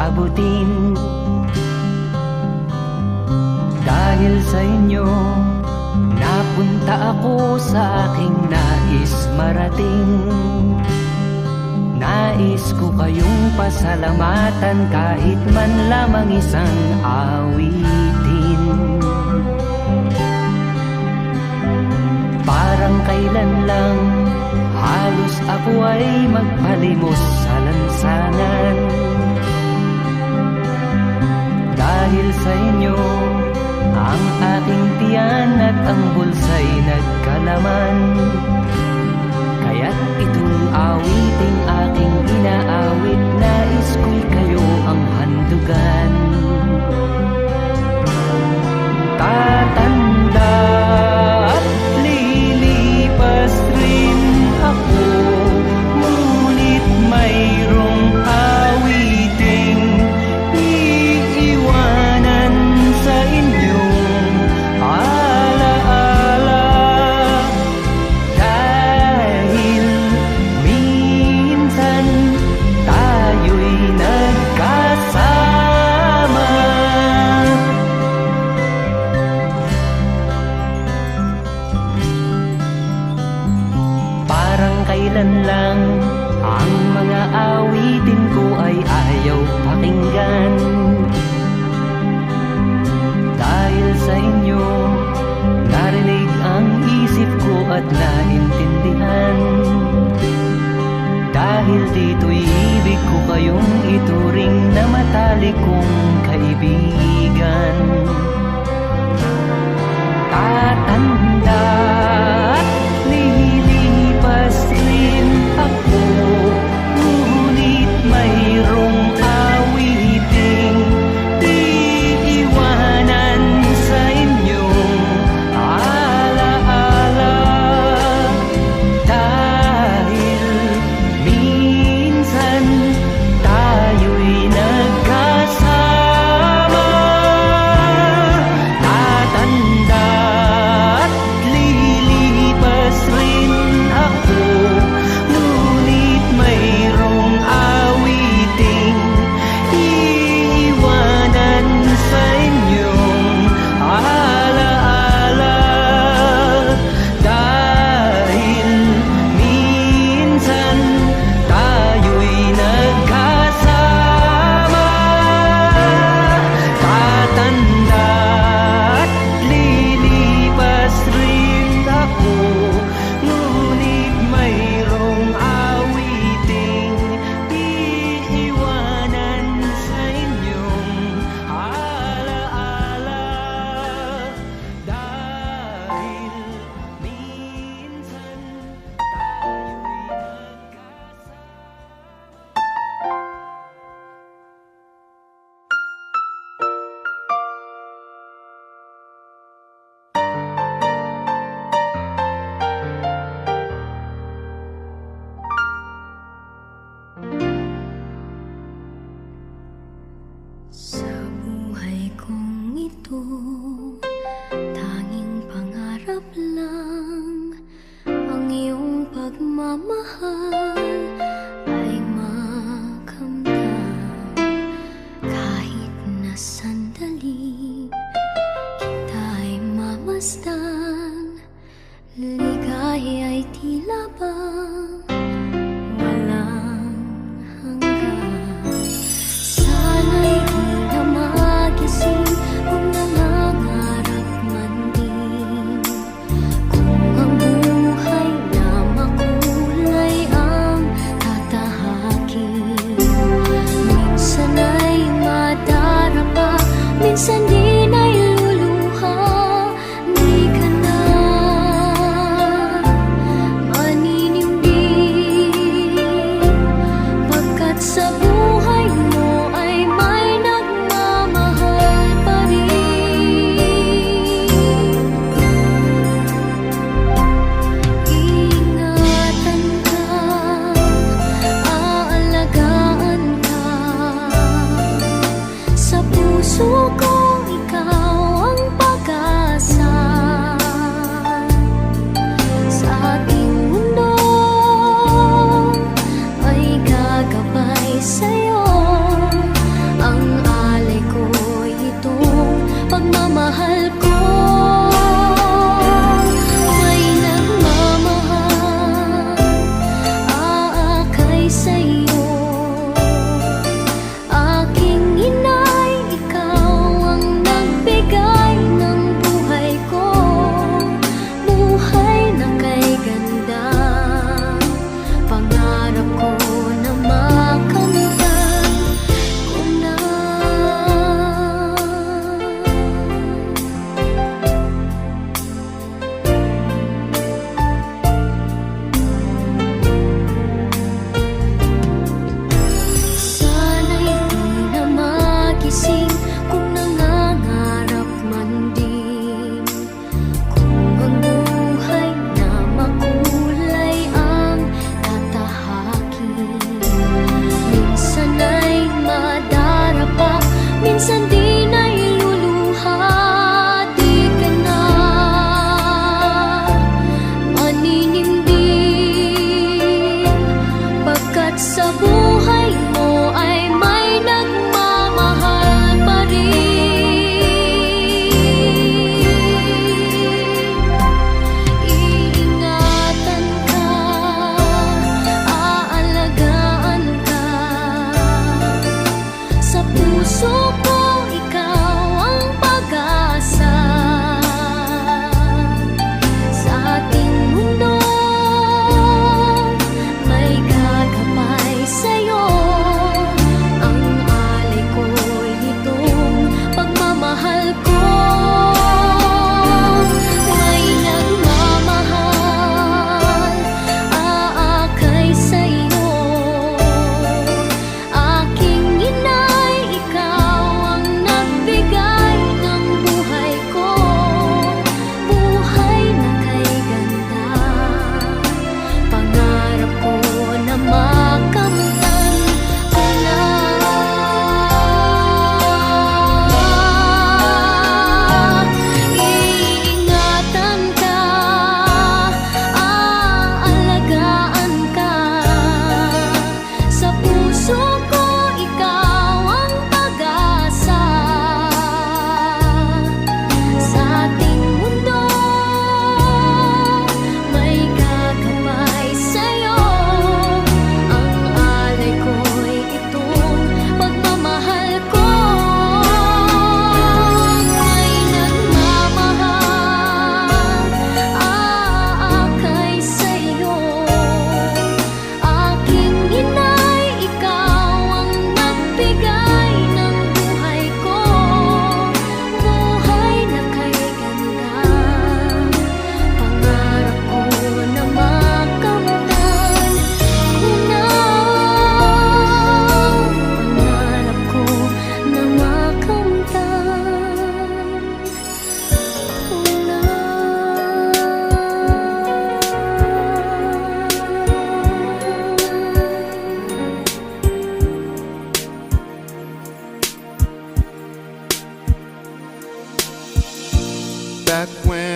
abutin. Dahil sa inyo, napunta ako sa aking nais marating. Nais ko kayong pasalamatan kahit man lamang isang awitin. Parang kailan lang halos ako ay magpalimos sa lansangan. Dahil sa inyo, ang aking tiyan at ang bulsa'y nagkalaman. Kaya't itong awiting aking inaawit, nais ko'y kayo ang handugan. Tatanda at lilipas rin ako, ngunit mayroong awiting iiwanan sa inyong alaala. Dahil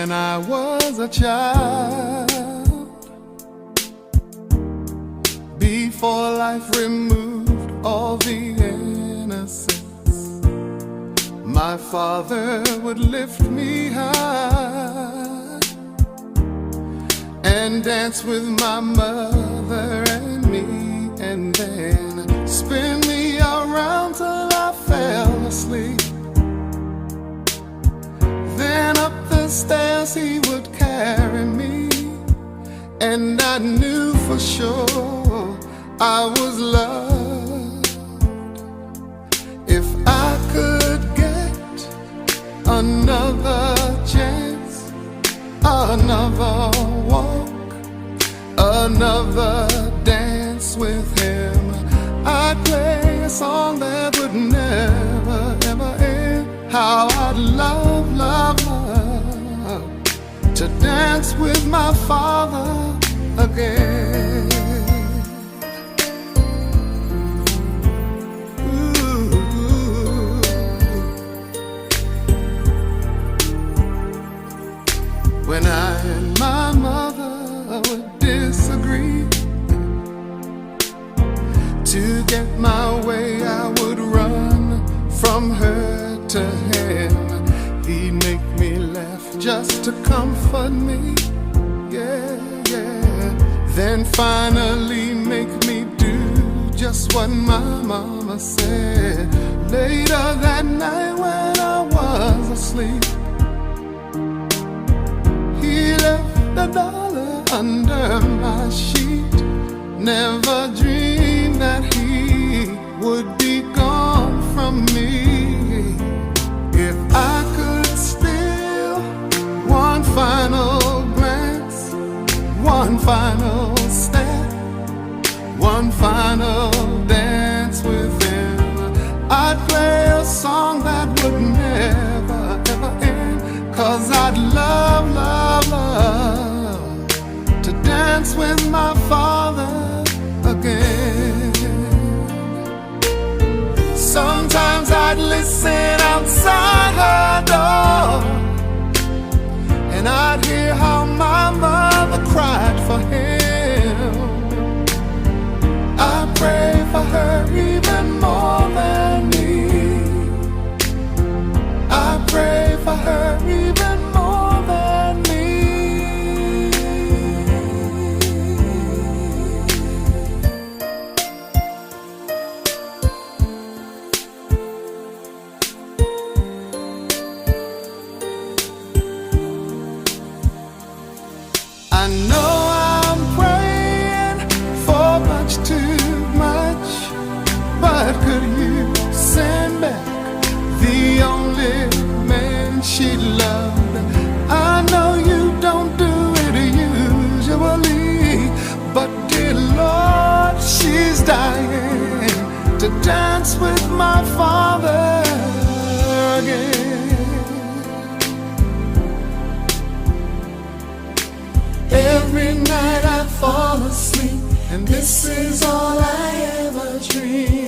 when I was a child, before life removed all the innocence. My father would lift me high and dance with my mother and me, and then spin me around till I fell asleep. Then up the stairs he would carry me, and I knew for sure I was loved. If I could get another chance, another walk, another dance with him, I'd play a song that would never, ever end. How I'd love, love, love to dance with my father again. Ooh. When I and my mother would disagree, to get my way I would run from her to him. He'd make me laugh just to comfort me, yeah, yeah. Then finally make me do just what my mama said. Later that night when I was asleep, he left $1 under my sheet. Never dreamed that he would be gone from me. If I could steal one final glance, one final step, one final dance with him, I'd play a song that would never, ever end. 'Cause I'd love, love, love to dance with my father again. Sometimes I'd listen outside her door, and I'd hear how my mother cried for him. I pray for her even more than me. I pray for her even more than me. I know I'm praying for much too much, but could you send back the only man she loved? I know you don't do it usually, but dear Lord, she's dying to dance with my father again. Every night I fall asleep, and this is all I ever dream.